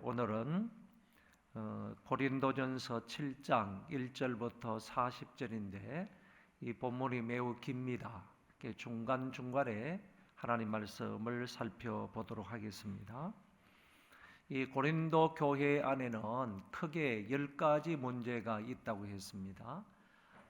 오늘은 고린도전서 7장 1절부터 40절인데 이 본문이 매우 깁니다. 중간중간에 하나님 말씀을 살펴보도록 하겠습니다. 이 고린도 교회 안에는 크게 10가지 문제가 있다고 했습니다.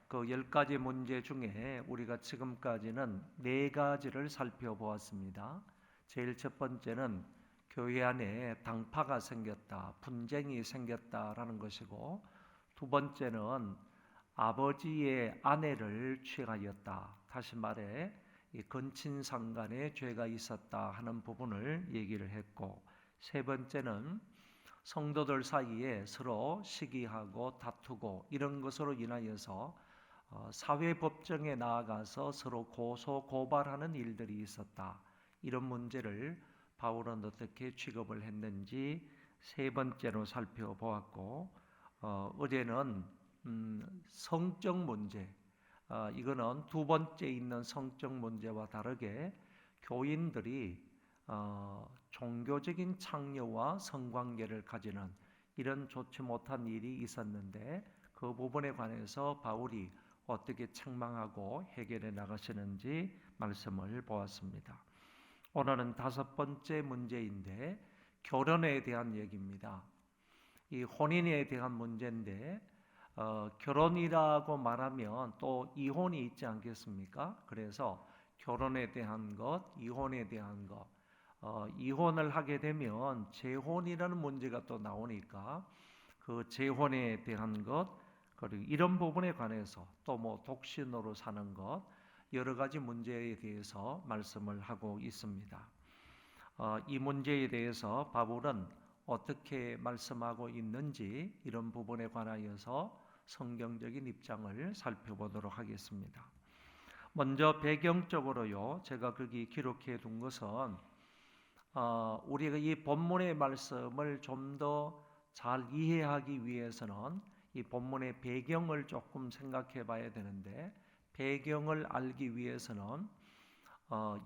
그 10가지 문제 중에 우리가 지금까지는 4가지를 살펴보았습니다. 제일 첫 번째는 교회 안에 당파가 생겼다, 분쟁이 생겼다라는 것이고, 두 번째는 아버지의 아내를 취하였다. 다시 말해 이 근친상간에 죄가 있었다 하는 부분을 얘기를 했고, 세 번째는 성도들 사이에 서로 시기하고 다투고 이런 것으로 인하여서 사회법정에 나아가서 서로 고소 고발하는 일들이 있었다. 이런 문제를 바울은 어떻게 취급을 했는지 세 번째로 살펴보았고, 어제는 성적 문제, 이거는 두 번째 있는 성적 문제와 다르게 교인들이 종교적인 창녀와 성관계를 가지는 이런 좋지 못한 일이 있었는데 그 부분에 관해서 바울이 어떻게 책망하고 해결해 나가시는지 말씀을 보았습니다. 오늘은 5번째 문제인데 결혼에 대한 얘기입니다. 이 혼인에 대한 문제인데 결혼이라고 말하면 또 이혼이 있지 않겠습니까? 그래서 결혼에 대한 것, 이혼에 대한 것, 이혼을 하게 되면 재혼이라는 문제가 또 나오니까 그 재혼에 대한 것, 그리고 이런 부분에 관해서 또 뭐 독신으로 사는 것, 여러 가지 문제에 대해서 말씀을 하고 있습니다. 이 문제에 대해서 바울은 어떻게 말씀하고 있는지 이런 부분에 관하여서 성경적인 입장을 살펴보도록 하겠습니다. 먼저 배경적으로요, 제가 거기 기록해 둔 것은 우리가 이 본문의 말씀을 좀 더 잘 이해하기 위해서는 이 본문의 배경을 조금 생각해 봐야 되는데, 배경을 알기 위해서는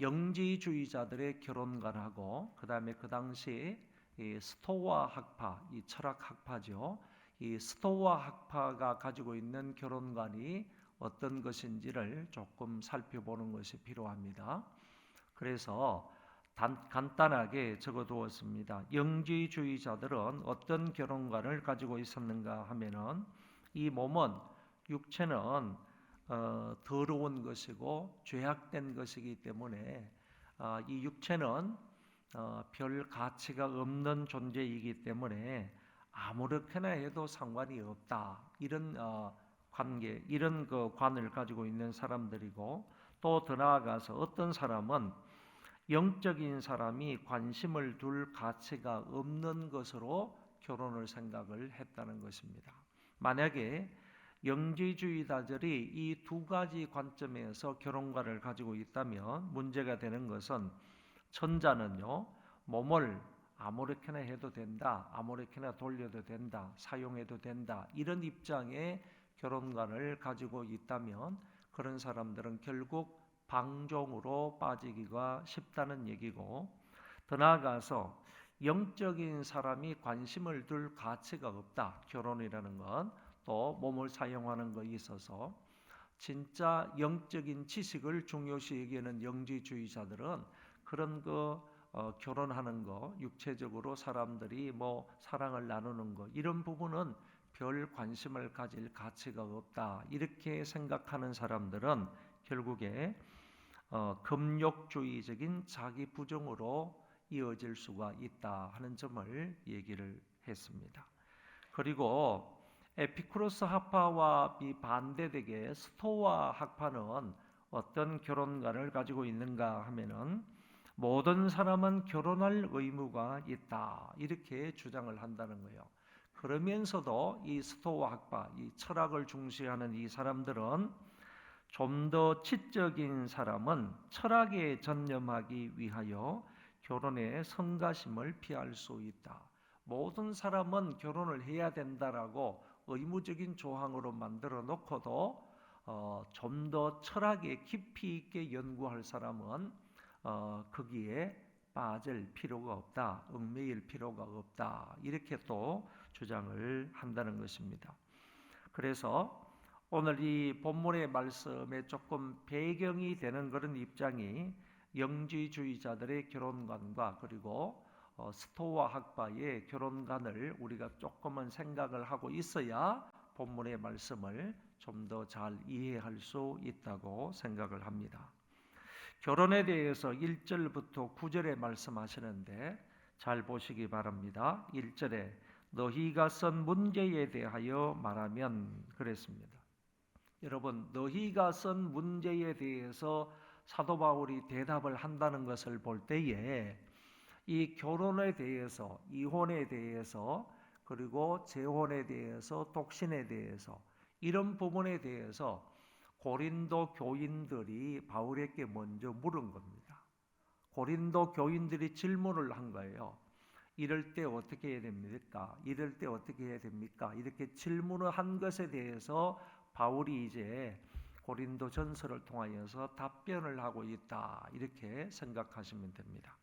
영지주의자들의 결혼관하고 그 다음에 그 당시 이 스토아 학파, 이 철학 학파죠. 이 스토아 학파가 가지고 있는 결혼관이 어떤 것인지를 조금 살펴보는 것이 필요합니다. 그래서 간단하게 적어두었습니다. 영지주의자들은 어떤 결혼관을 가지고 있었는가 하면은 이 몸은, 육체는 더러운 것이고 죄악된 것이기 때문에 이 육체는 별 가치가 없는 존재이기 때문에 아무렇게나 해도 상관이 없다. 이런 관계, 이런 그 관을 가지고 있는 사람들이고, 또 더 나아가서 어떤 사람은 영적인 사람이 관심을 둘 가치가 없는 것으로 결혼을 생각을 했다는 것입니다. 만약에 영지주의자들이 이 두 가지 관점에서 결혼관을 가지고 있다면 문제가 되는 것은, 천자는요, 몸을 아무렇게나 해도 된다, 아무렇게나 돌려도 된다, 사용해도 된다, 이런 입장의 결혼관을 가지고 있다면 그런 사람들은 결국 방종으로 빠지기가 쉽다는 얘기고, 더 나아가서 영적인 사람이 관심을 둘 가치가 없다, 결혼이라는 건, 또 몸을 사용하는 것에 있어서 진짜 영적인 지식을 중요시 여기는 영지주의자들은 그런 결혼하는 거, 육체적으로 사람들이 뭐 사랑을 나누는 거, 이런 부분은 별 관심을 가질 가치가 없다, 이렇게 생각하는 사람들은 결국에 금욕주의적인 자기 부정으로 이어질 수가 있다 하는 점을 얘기를 했습니다. 그리고 에피쿠로스 학파와 반대되게 스토아 학파는 어떤 결혼관을 가지고 있는가 하면은 모든 사람은 결혼할 의무가 있다, 이렇게 주장을 한다는 거예요. 그러면서도 이 스토아 학파, 이 철학을 중시하는 이 사람들은 좀 더 지적인 사람은 철학에 전념하기 위하여 결혼의 성가심을 피할 수 있다. 모든 사람은 결혼을 해야 된다라고 의무적인 조항으로 만들어 놓고도 좀 더 철학에 깊이 있게 연구할 사람은 거기에 빠질 필요가 없다, 얽매일 필요가 없다, 이렇게 또 주장을 한다는 것입니다. 그래서 오늘 이 본문의 말씀에 조금 배경이 되는 그런 입장이 영지주의자들의 결혼관과 그리고 스토아 학파의 결혼관을 우리가 조금은 생각을 하고 있어야 본문의 말씀을 좀 더 잘 이해할 수 있다고 생각을 합니다. 결혼에 대해서 1절부터 9절에 말씀하시는데 잘 보시기 바랍니다. 1절에 너희가 쓴 문제에 대하여 말하면 그랬습니다. 여러분, 너희가 쓴 문제에 대해서 사도 바울이 대답을 한다는 것을 볼 때에 이 결혼에 대해서, 이혼에 대해서, 그리고 재혼에 대해서, 독신에 대해서 이런 부분에 대해서 고린도 교인들이 바울에게 먼저 물은 겁니다. 고린도 교인들이 질문을 한 거예요. 이럴 때 어떻게 해야 됩니까? 이럴 때 어떻게 해야 됩니까? 이렇게 질문을 한 것에 대해서 바울이 이제 고린도 전서를 통하여서 답변을 하고 있다, 이렇게 생각하시면 됩니다.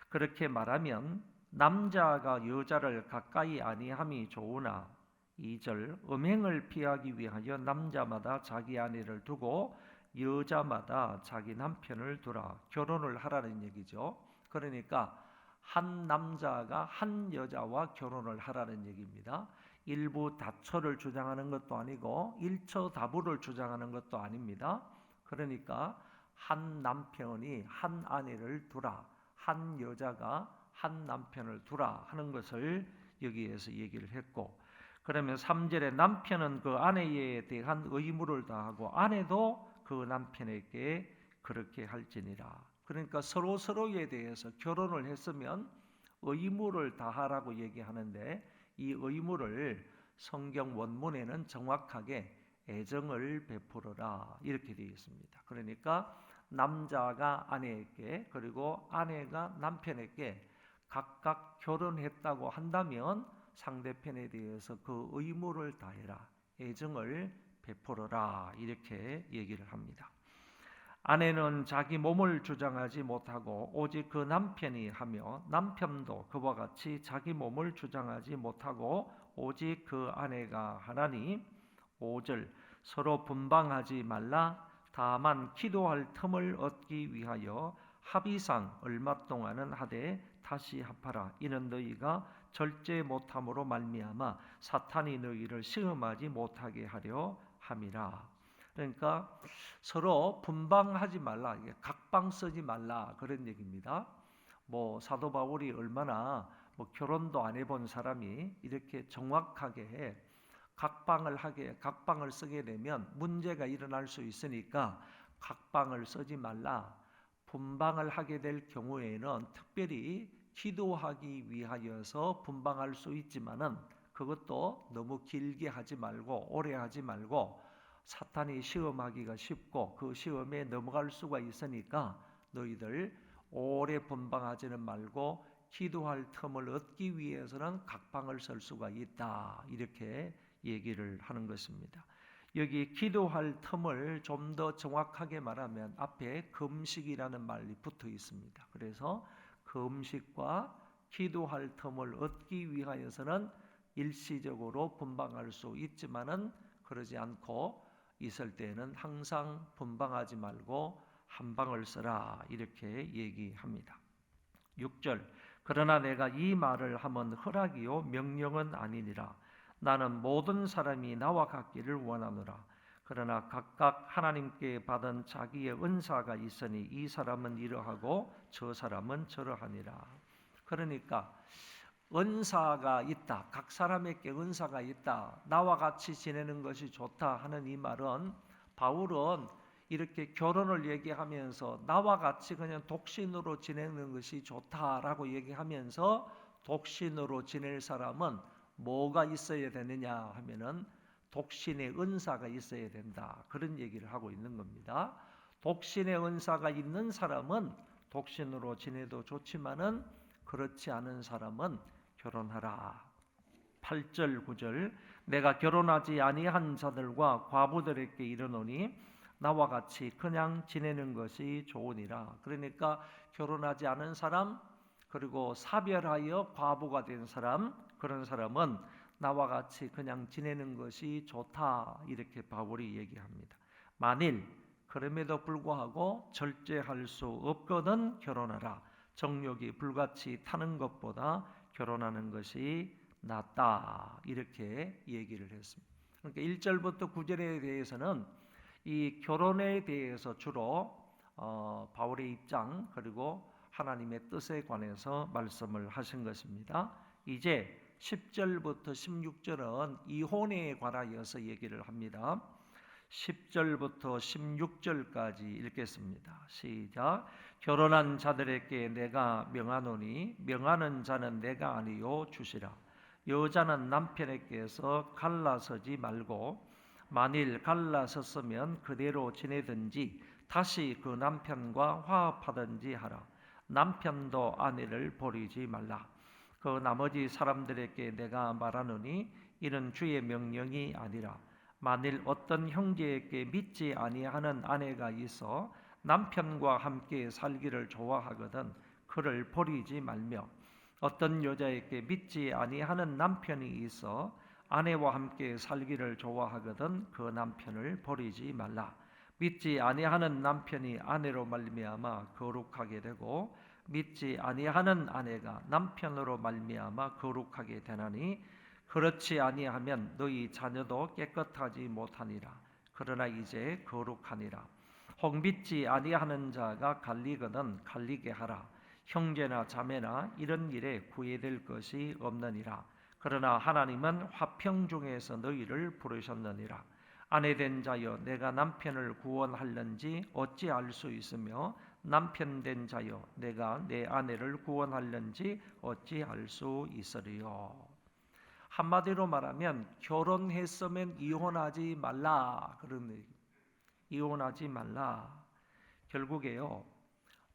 그렇게 말하면 남자가 여자를 가까이 아니함이 좋으나 2절 음행을 피하기 위하여 남자마다 자기 아내를 두고 여자마다 자기 남편을 두라, 결혼을 하라는 얘기죠. 그러니까 한 남자가 한 여자와 결혼을 하라는 얘기입니다. 일부 다처를 주장하는 것도 아니고 일처다부를 주장하는 것도 아닙니다. 그러니까 한 남편이 한 아내를 두라, 한 여자가 한 남편을 두라 하는 것을 여기에서 얘기를 했고, 그러면 3절에 남편은 그 아내에 대한 의무를 다하고 아내도 그 남편에게 그렇게 할지니라. 그러니까 서로에 대해서 결혼을 했으면 의무를 다하라고 얘기하는데 이 의무를 성경 원문에는 정확하게 애정을 베풀어라 이렇게 되어 있습니다. 그러니까 남자가 아내에게 그리고 아내가 남편에게 각각 결혼했다고 한다면 상대편에 대해서 그 의무를 다해라, 애정을 베풀어라 이렇게 얘기를 합니다. 아내는 자기 몸을 주장하지 못하고 오직 그 남편이 하며 남편도 그와 같이 자기 몸을 주장하지 못하고 오직 그 아내가 하나니 5절 서로 분방하지 말라, 다만 기도할 틈을 얻기 위하여 합의상 얼마 동안은 하되 다시 합하라. 이는 너희가 절제 못함으로 말미암아 사탄이 너희를 시험하지 못하게 하려 함이라. 그러니까 서로 분방하지 말라, 각방 쓰지 말라 그런 얘기입니다. 사도 바울이 얼마나 결혼도 안 해본 사람이 이렇게 정확하게 각방을 쓰게 되면 문제가 일어날 수 있으니까 각방을 쓰지 말라. 분방을 하게 될 경우에는 특별히 기도하기 위하여서 분방할 수 있지만은 그것도 너무 길게 하지 말고 오래 하지 말고 사탄이 시험하기가 쉽고 그 시험에 넘어갈 수가 있으니까 너희들 오래 분방하지는 말고 기도할 틈을 얻기 위해서는 각방을 쓸 수가 있다 이렇게 얘기를 하는 것입니다. 여기 기도할 틈을 좀 더 정확하게 말하면 앞에 금식이라는 말이 붙어 있습니다. 그래서 금식과 기도할 틈을 얻기 위하여서는 일시적으로 분방할 수 있지만은 그러지 않고 있을 때에는 항상 분방하지 말고 한 방을 써라 이렇게 얘기합니다. 6절 그러나 내가 이 말을 하면 허락이요 명령은 아니니라. 나는 모든 사람이 나와 같기를 원하노라. 그러나 각각 하나님께 받은 자기의 은사가 있으니 이 사람은 이러하고 저 사람은 저러하니라. 그러니까 은사가 있다, 각 사람에게 은사가 있다, 나와 같이 지내는 것이 좋다 하는 이 말은 바울은 이렇게 결혼을 얘기하면서 나와 같이 그냥 독신으로 지내는 것이 좋다라고 얘기하면서 독신으로 지낼 사람은 뭐가 있어야 되느냐 하면은 독신의 은사가 있어야 된다 그런 얘기를 하고 있는 겁니다. 독신의 은사가 있는 사람은 독신으로 지내도 좋지만은 그렇지 않은 사람은 결혼하라. 8절 9절 내가 결혼하지 아니한 자들과 과부들에게 이르노니 나와 같이 그냥 지내는 것이 좋으니라. 그러니까 결혼하지 않은 사람, 그리고 사별하여 과부가 된 사람, 그런 사람은 나와 같이 그냥 지내는 것이 좋다, 이렇게 바울이 얘기합니다. 만일 그럼에도 불구하고 절제할 수 없거든 결혼하라. 정욕이 불같이 타는 것보다 결혼하는 것이 낫다, 이렇게 얘기를 했습니다. 그러니까 1절부터 9절에 대해서는 이 결혼에 대해서 주로 바울의 입장, 그리고 하나님의 뜻에 관해서 말씀을 하신 것입니다. 이제 10절부터 16절은 이혼에 관하여서 얘기를 합니다. 10절부터 16절까지 읽겠습니다. 시작. 결혼한 자들에게 내가 명하노니 명하는 자는 내가 아니요 주시라. 여자는 남편에게서 갈라서지 말고 만일 갈라섰으면 그대로 지내든지 다시 그 남편과 화합하든지 하라. 남편도 아내를 버리지 말라. 그 나머지 사람들에게 내가 말하노니 이는 주의 명령이 아니라 만일 어떤 형제에게 믿지 아니하는 아내가 있어 남편과 함께 살기를 좋아하거든 그를 버리지 말며 어떤 여자에게 믿지 아니하는 남편이 있어 아내와 함께 살기를 좋아하거든 그 남편을 버리지 말라. 믿지 아니하는 남편이 아내로 말미암아 거룩하게 되고 믿지 아니하는 아내가 남편으로 말미암아 거룩하게 되나니 그렇지 아니하면 너희 자녀도 깨끗하지 못하니라. 그러나 이제 거룩하니라. 혹 믿지 아니하는 자가 갈리거든 갈리게 하라. 형제나 자매나 이런 일에 구애될 것이 없느니라. 그러나 하나님은 화평 중에서 너희를 부르셨느니라. 아내된 자여 내가 남편을 구원할는지 어찌 알 수 있으며 남편된 자여 내가 내 아내를 구원할는지 어찌 알 수 있으리요. 한마디로 말하면 결혼했으면 이혼하지 말라, 그런 얘기. 이혼하지 말라. 결국에요,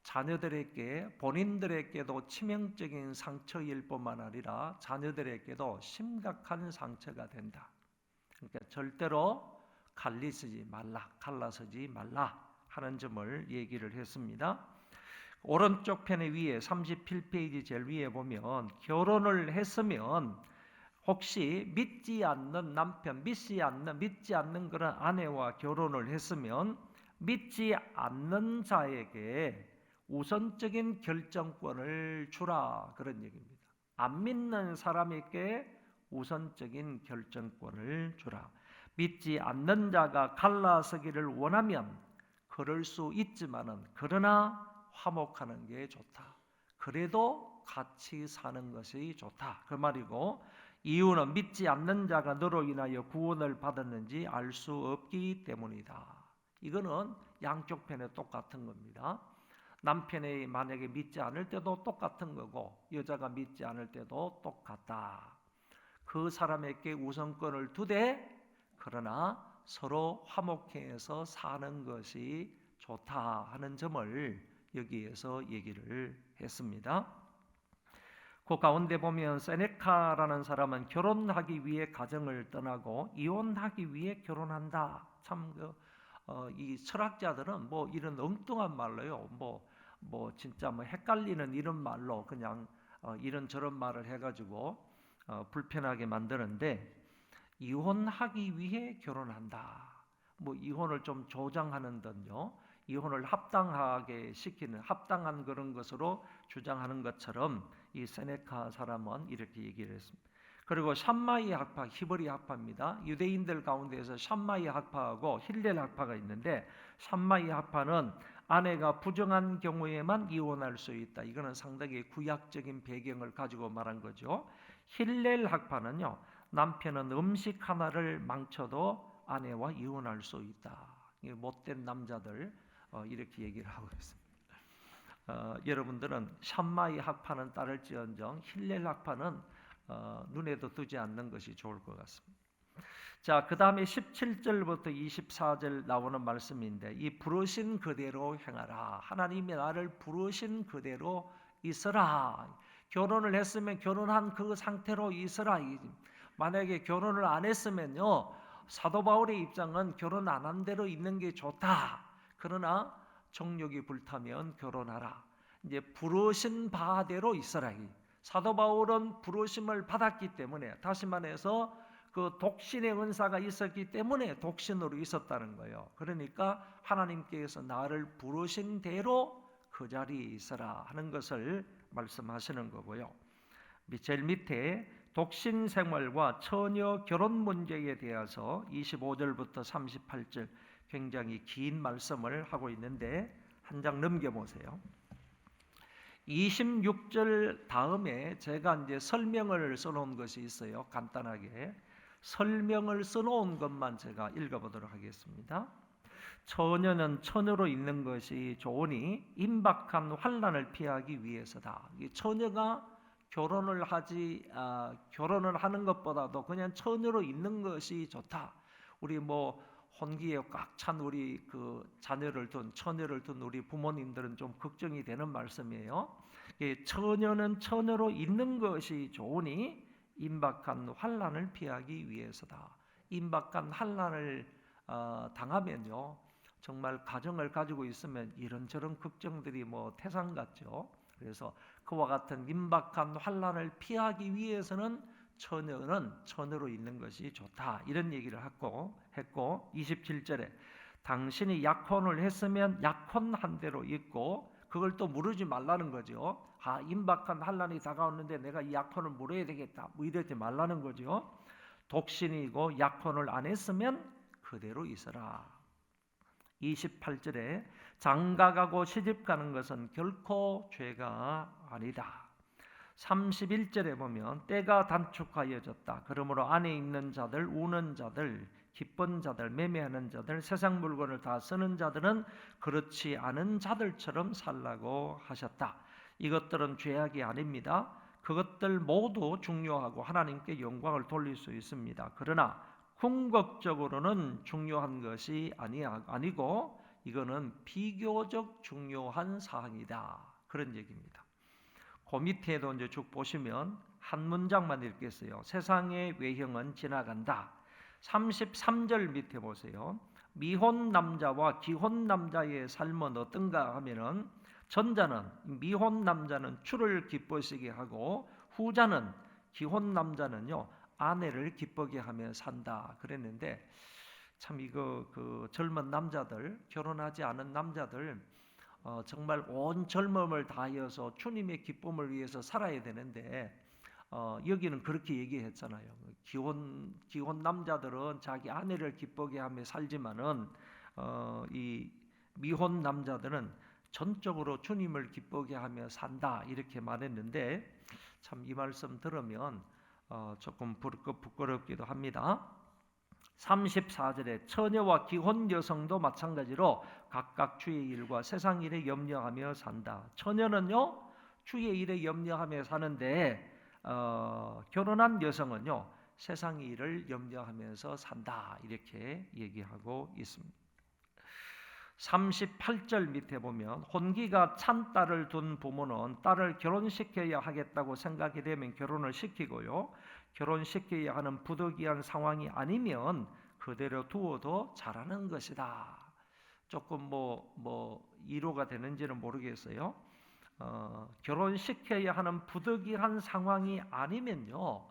자녀들에게, 본인들에게도 치명적인 상처일 뿐만 아니라 자녀들에게도 심각한 상처가 된다. 그러니까 절대로 갈라서지 말라 하는 점을 얘기를 했습니다. 오른쪽 편의 위에 37페이지 제일 위에 보면 결혼을 했으면 혹시 믿지 않는 남편, 믿지 않는 그런 아내와 결혼을 했으면 믿지 않는 자에게 우선적인 결정권을 주라, 그런 얘기입니다. 안 믿는 사람에게 우선적인 결정권을 주라. 믿지 않는 자가 갈라서기를 원하면 그럴 수 있지만은 그러나 화목하는 게 좋다. 그래도 같이 사는 것이 좋다, 그 말이고, 이유는 믿지 않는 자가 너로 인하여 구원을 받았는지 알 수 없기 때문이다. 이거는 양쪽 편에 똑같은 겁니다. 남편이 만약에 믿지 않을 때도 똑같은 거고 여자가 믿지 않을 때도 똑같다. 그 사람에게 우선권을 두되 그러나 서로 화목해서 사는 것이 좋다 하는 점을 여기에서 얘기를 했습니다. 그 가운데 보면 세네카라는 사람은 결혼하기 위해 가정을 떠나고 이혼하기 위해 결혼한다. 참 이 철학자들은 뭐 이런 엉뚱한 말로요, 뭐 진짜 뭐 헷갈리는 이런 말로 그냥 이런저런 말을 해가지고 불편하게 만드는데, 이혼하기 위해 결혼한다. 뭐 이혼을 좀 조장하는 듯요, 이혼을 합당하게 시키는, 합당한 그런 것으로 주장하는 것처럼 이 세네카 사람은 이렇게 얘기를 했습니다. 그리고 샴마이 학파, 히브리 학파입니다. 유대인들 가운데에서 샴마이 학파하고 힐렐 학파가 있는데, 샴마이 학파는 아내가 부정한 경우에만 이혼할 수 있다. 이거는 상당히 구약적인 배경을 가지고 말한 거죠. 힐렐 학파는요, 남편은 음식 하나를 망쳐도 아내와 이혼할 수 있다. 못된 남자들 이렇게 얘기를 하고 있습니다. 여러분들은 샴마이 학파는 따를지언정 힐렐 학파는 눈에도 두지 않는 것이 좋을 것 같습니다. 자, 그 다음에 17절부터 24절 나오는 말씀인데, 이 부르신 그대로 행하라. 하나님이 나를 부르신 그대로 있으라. 결혼을 했으면 결혼한 그 상태로 있으라. 만약에 결혼을 안 했으면요, 사도 바울의 입장은 결혼 안 한 대로 있는 게 좋다. 그러나 정욕이 불타면 결혼하라. 이제 부르신 바대로 있으라. 사도 바울은 부르심을 받았기 때문에, 다시 말해서 그 독신의 은사가 있었기 때문에 독신으로 있었다는 거예요. 그러니까 하나님께서 나를 부르신 대로 그 자리에 있어라 하는 것을 말씀하시는 거고요. 제일 밑에 독신 생활과 처녀 결혼 문제에 대해서 25절부터 38절 굉장히 긴 말씀을 하고 있는데 한 장 넘겨보세요. 26절 다음에 제가 이제 설명을 써놓은 것이 있어요. 간단하게 설명을 써놓은 것만 제가 읽어보도록 하겠습니다. 처녀는 처녀로 있는 것이 좋으니 임박한 환난을 피하기 위해서다. 처녀가 결혼을 하는 것보다도 그냥 처녀로 있는 것이 좋다. 우리 혼기에 꽉 찬 우리 그 자녀를 둔 처녀를 둔 우리 부모님들은 좀 걱정이 되는 말씀이에요. 처녀는 처녀로 있는 것이 좋으니 임박한 환난을 피하기 위해서다. 임박한 환난을 당하면요, 정말 가정을 가지고 있으면 이런저런 걱정들이 태산 같죠. 그래서 그와 같은 임박한 환난을 피하기 위해서는 처녀는 처녀로 있는 것이 좋다. 이런 얘기를 했고 27절에 당신이 약혼을 했으면 약혼한 대로 있고, 그걸 또 무르지 말라는 거죠. 임박한 환난이 다가오는데 내가 이 약혼을 무르야 되겠다, 이러지 말라는 거죠. 독신이고 약혼을 안 했으면 그대로 있어라. 28절에 장가가고 시집가는 것은 결코 죄가 아니다. 31절에 보면 때가 단축하여졌다. 그러므로 안에 있는 자들, 우는 자들, 기쁜 자들, 매매하는 자들, 세상 물건을 다 쓰는 자들은 그렇지 않은 자들처럼 살라고 하셨다. 이것들은 죄악이 아닙니다. 그것들 모두 중요하고 하나님께 영광을 돌릴 수 있습니다. 그러나 궁극적으로는 중요한 것이 아니고 이거는 비교적 중요한 사항이다. 그런 얘기입니다. 그 밑에도 이제 쭉 보시면 한 문장만 읽겠어요. 세상의 외형은 지나간다. 33절 밑에 보세요. 미혼 남자와 기혼 남자의 삶은 어떤가 하면은, 전자는 미혼 남자는 주를 기쁘시게 하고 후자는 기혼 남자는요 아내를 기쁘게 하며 산다 그랬는데, 참 이거 그 젊은 남자들, 결혼하지 않은 남자들 정말 온 젊음을 다하여서 주님의 기쁨을 위해서 살아야 되는데 여기는 그렇게 얘기했잖아요. 기혼 남자들은 자기 아내를 기쁘게 하며 살지만은 이 미혼 남자들은 전적으로 주님을 기쁘게 하며 산다 이렇게 말했는데, 참 이 말씀 들으면 조금 부끄럽기도 합니다. 34절에 처녀와 기혼 여성도 마찬가지로 각각 주의 일과 세상 일에 염려하며 산다. 처녀는요 주의 일에 염려하며 사는데 결혼한 여성은요 세상 일을 염려하면서 산다 이렇게 얘기하고 있습니다. 38절 밑에 보면 혼기가 찬 딸을 둔 부모는 딸을 결혼시켜야 하겠다고 생각이 되면 결혼을 시키고요, 결혼시켜야 하는 부득이한 상황이 아니면 그대로 두어도 잘하는 것이다. 조금 이로가 되는지는 모르겠어요. 결혼시켜야 하는 부득이한 상황이 아니면요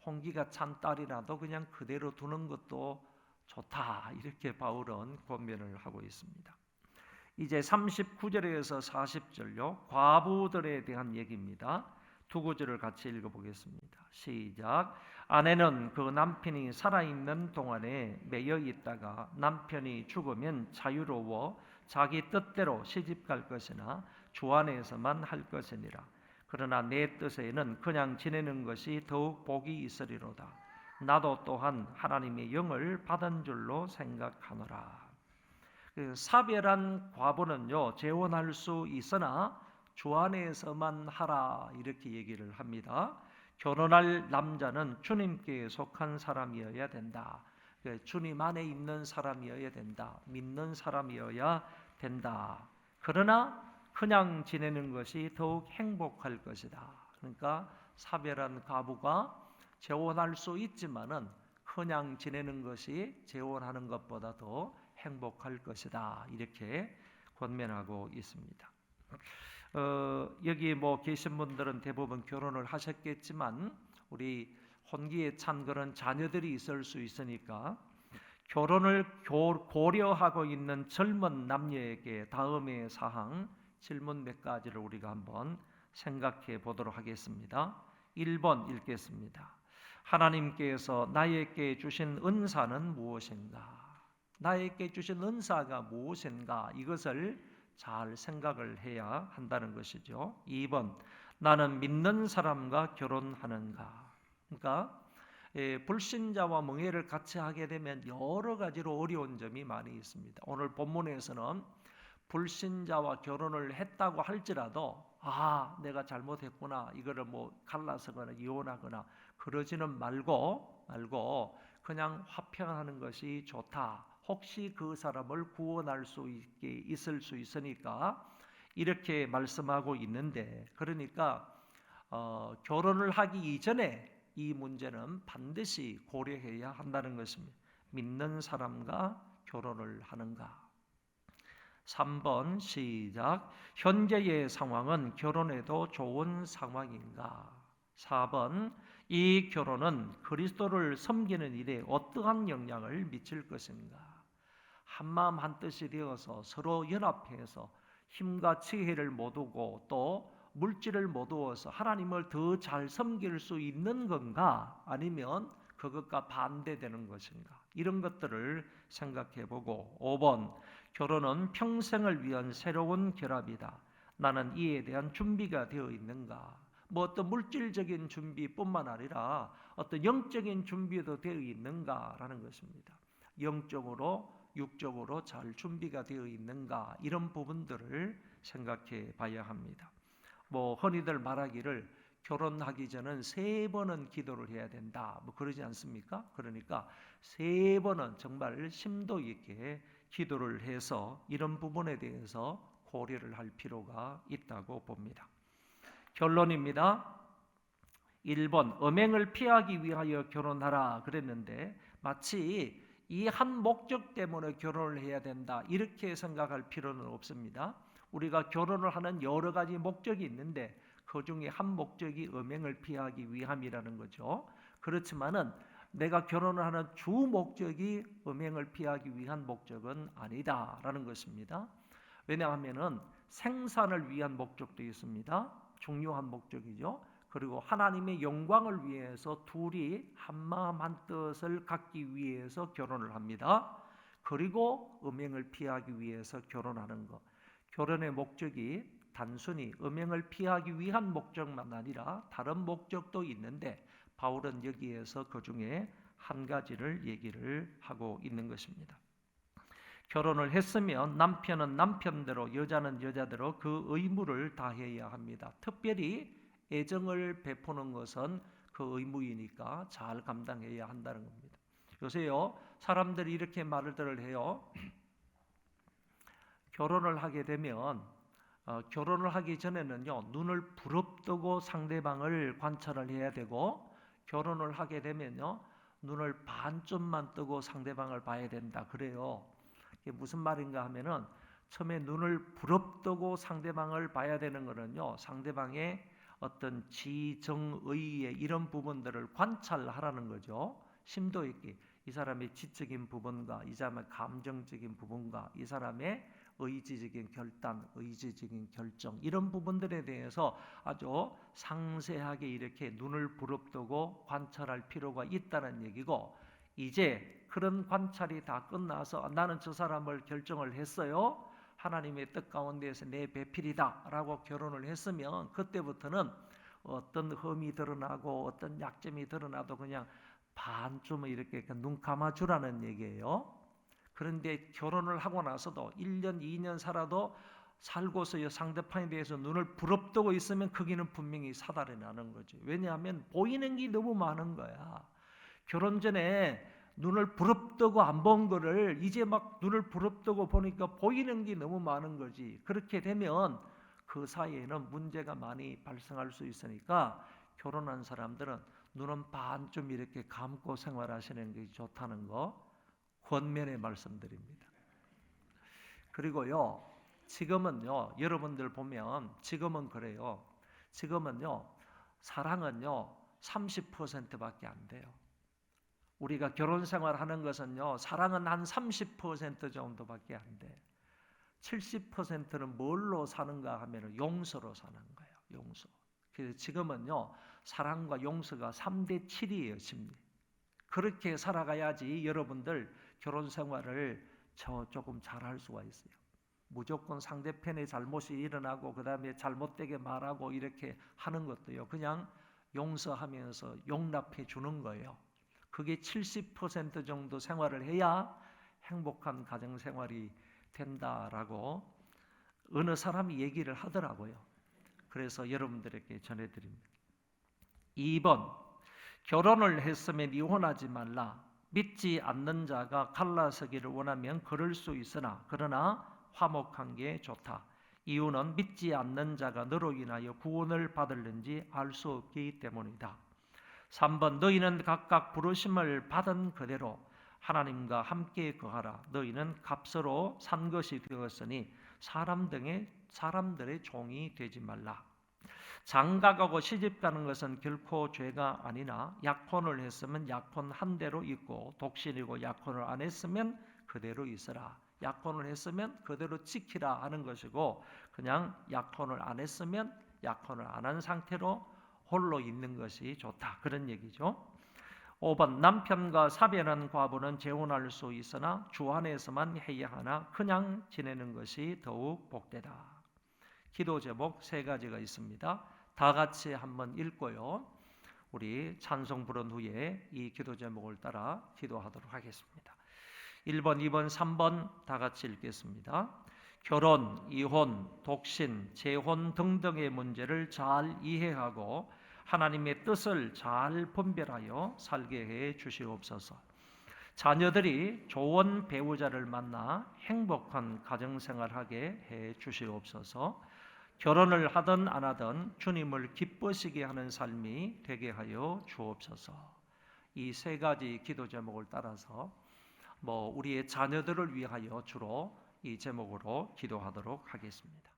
혼기가 찬 딸이라도 그냥 그대로 두는 것도 좋다 이렇게 바울은 권면을 하고 있습니다. 이제 39절에서 40절요 과부들에 대한 얘기입니다. 두 구절을 같이 읽어보겠습니다. 시작. 아내는 그 남편이 살아있는 동안에 매여 있다가 남편이 죽으면 자유로워 자기 뜻대로 시집갈 것이나 주 안에서만 할 것이니라. 그러나 내 뜻에는 그냥 지내는 것이 더욱 복이 있으리로다. 나도 또한 하나님의 영을 받은 줄로 생각하노라. 사별한 과부는요 재혼할 수 있으나 주 안에서만 하라 이렇게 얘기를 합니다. 결혼할 남자는 주님께 속한 사람이어야 된다. 주님 안에 있는 사람이어야 된다. 믿는 사람이어야 된다. 그러나 그냥 지내는 것이 더욱 행복할 것이다. 그러니까 사별한 과부가 재혼할 수 있지만은 그냥 지내는 것이 재혼하는 것보다 더 행복할 것이다. 이렇게 권면하고 있습니다. 여기 뭐 계신 분들은 대부분 결혼을 하셨겠지만 우리 혼기에 찬 그런 자녀들이 있을 수 있으니까 결혼을 고려하고 있는 젊은 남녀에게 다음의 사항 질문 몇 가지를 우리가 한번 생각해 보도록 하겠습니다. 1번 읽겠습니다. 하나님께서 나에게 주신 은사는 무엇인가? 나에게 주신 은사가 무엇인가? 이것을 잘 생각을 해야 한다는 것이죠. 2번, 나는 믿는 사람과 결혼하는가? 그러니까 불신자와 멍해를 같이 하게 되면 여러 가지로 어려운 점이 많이 있습니다. 오늘 본문에서는 불신자와 결혼을 했다고 할지라도 내가 잘못했구나, 이거를 뭐 갈라서거나 이혼하거나 그러지는 말고 그냥 화평하는 것이 좋다. 혹시 그 사람을 구원할 수 있을 수 있으니까 이렇게 말씀하고 있는데, 그러니까 결혼을 하기 이전에 이 문제는 반드시 고려해야 한다는 것입니다. 믿는 사람과 결혼을 하는가? 3번 시작. 현재의 상황은 결혼해도 좋은 상황인가? 4번 이 결혼은 그리스도를 섬기는 일에 어떠한 영향을 미칠 것인가? 한마음 한뜻이 되어서 서로 연합해서 힘과 지혜를 모두고 또 물질을 모두어서 하나님을 더 잘 섬길 수 있는 건가? 아니면 그것과 반대되는 것인가? 이런 것들을 생각해 보고 5번 결혼은 평생을 위한 새로운 결합이다. 나는 이에 대한 준비가 되어 있는가? 뭐 어떤 물질적인 준비뿐만 아니라 어떤 영적인 준비도 되어 있는가라는 것입니다. 영적으로 육적으로 잘 준비가 되어 있는가? 이런 부분들을 생각해 봐야 합니다. 뭐 흔히들 말하기를 결혼하기 전은 3번은 기도를 해야 된다, 뭐 그러지 않습니까? 그러니까 3번은 정말 심도 있게 기도를 해서 이런 부분에 대해서 고려를 할 필요가 있다고 봅니다. 결론입니다. 1번 음행을 피하기 위하여 결혼하라 그랬는데 마치 이 한 목적 때문에 결혼을 해야 된다 이렇게 생각할 필요는 없습니다. 우리가 결혼을 하는 여러 가지 목적이 있는데 그 중에 한 목적이 음행을 피하기 위함이라는 거죠. 그렇지만은 내가 결혼을 하는 주 목적이 음행을 피하기 위한 목적은 아니다라는 것입니다. 왜냐하면은 생산을 위한 목적도 있습니다. 중요한 목적이죠. 그리고 하나님의 영광을 위해서 둘이 한마음 한뜻을 갖기 위해서 결혼을 합니다. 그리고 음행을 피하기 위해서 결혼하는 것. 결혼의 목적이 단순히 음행을 피하기 위한 목적만 아니라 다른 목적도 있는데 바울은 여기에서 그 중에 한 가지를 얘기를 하고 있는 것입니다. 결혼을 했으면 남편은 남편대로 여자는 여자대로 그 의무를 다해야 합니다. 특별히 애정을 베푸는 것은 그 의무이니까 잘 감당해야 한다는 겁니다. 요새요 사람들이 이렇게 말을 해요. 결혼을 하게 되면 결혼을 하기 전에는요 눈을 부릅뜨고 상대방을 관찰을 해야 되고, 결혼을 하게 되면요 눈을 반쯤만 뜨고 상대방을 봐야 된다 그래요. 이게 무슨 말인가 하면은 처음에 눈을 부릅뜨고 상대방을 봐야 되는 거는요 상대방의 어떤 지정의의 이런 부분들을 관찰하라는 거죠. 심도 있게 이 사람의 지적인 부분과 이 사람의 감정적인 부분과 이 사람의 의지적인 결단, 의지적인 결정 이런 부분들에 대해서 아주 상세하게 이렇게 눈을 부릅뜨고 관찰할 필요가 있다는 얘기고, 이제 그런 관찰이 다 끝나서 나는 저 사람을 결정을 했어요. 하나님의 뜻 가운데에서 내 배필이다 라고 결혼을 했으면 그때부터는 어떤 흠이 드러나고 어떤 약점이 드러나도 그냥 반쯤 이렇게 눈 감아주라는 얘기예요. 그런데 결혼을 하고 나서도 1년 2년 살고서 상대방에 대해서 눈을 부릅뜨고 있으면 거기는 분명히 사달이 나는 거죠. 왜냐하면 보이는 게 너무 많은 거야. 결혼 전에 눈을 부릅뜨고 안 본 거를 이제 막 눈을 부릅뜨고 보니까 보이는 게 너무 많은 거지. 그렇게 되면 그 사이에는 문제가 많이 발생할 수 있으니까 결혼한 사람들은 눈은 반쯤 이렇게 감고 생활하시는 게 좋다는 거 권면의 말씀드립니다. 그리고요, 지금은요, 여러분들 보면 지금은 그래요. 지금은요, 사랑은요, 30%밖에 안 돼요. 우리가 결혼 생활하는 것은요, 사랑은 한 30% 정도밖에 안 돼. 70%는 뭘로 사는가 하면 용서로 사는 거예요. 용서. 그래서 지금은요, 사랑과 용서가 3대 7이에요, 심리. 그렇게 살아가야지 여러분들 결혼 생활을 조금 잘할 수가 있어요. 무조건 상대편의 잘못이 일어나고 그 다음에 잘못되게 말하고 이렇게 하는 것도요, 그냥 용서하면서 용납해 주는 거예요. 그게 70% 정도 생활을 해야 행복한 가정 생활이 된다라고 어느 사람이 얘기를 하더라고요. 그래서 여러분들에게 전해드립니다. 2번, 결혼을 했으면 이혼하지 말라. 믿지 않는 자가 갈라서기를 원하면 그럴 수 있으나 그러나 화목한 게 좋다. 이유는 믿지 않는 자가 너로 인하여 구원을 받을는지 알 수 없기 때문이다. 3번, 너희는 각각 부르심을 받은 그대로 하나님과 함께 거하라. 너희는 값으로 산 것이 되었으니 사람들의 종이 되지 말라. 장가가고 시집가는 것은 결코 죄가 아니나 약혼을 했으면 약혼 한 대로 있고 독신이고 약혼을 안 했으면 그대로 있으라. 약혼을 했으면 그대로 지키라 하는 것이고, 그냥 약혼을 안 했으면 약혼을 안 한 상태로 홀로 있는 것이 좋다, 그런 얘기죠. 5번, 남편과 사별한 과부는 재혼할 수 있으나 주 안에서만 해야 하나 그냥 지내는 것이 더욱 복되다. 기도 제목 3가지가 있습니다. 다 같이 한번 읽고요, 우리 찬송 부른 후에 이 기도 제목을 따라 기도하도록 하겠습니다. 1번, 2번, 3번 다 같이 읽겠습니다. 결혼, 이혼, 독신, 재혼 등등의 문제를 잘 이해하고 하나님의 뜻을 잘 분별하여 살게 해 주시옵소서. 자녀들이 좋은 배우자를 만나 행복한 가정생활하게 해 주시옵소서. 결혼을 하든 안 하든 주님을 기쁘시게 하는 삶이 되게 하여 주옵소서. 이 3가지 기도 제목을 따라서 우리의 자녀들을 위하여 주로 이 제목으로 기도하도록 하겠습니다.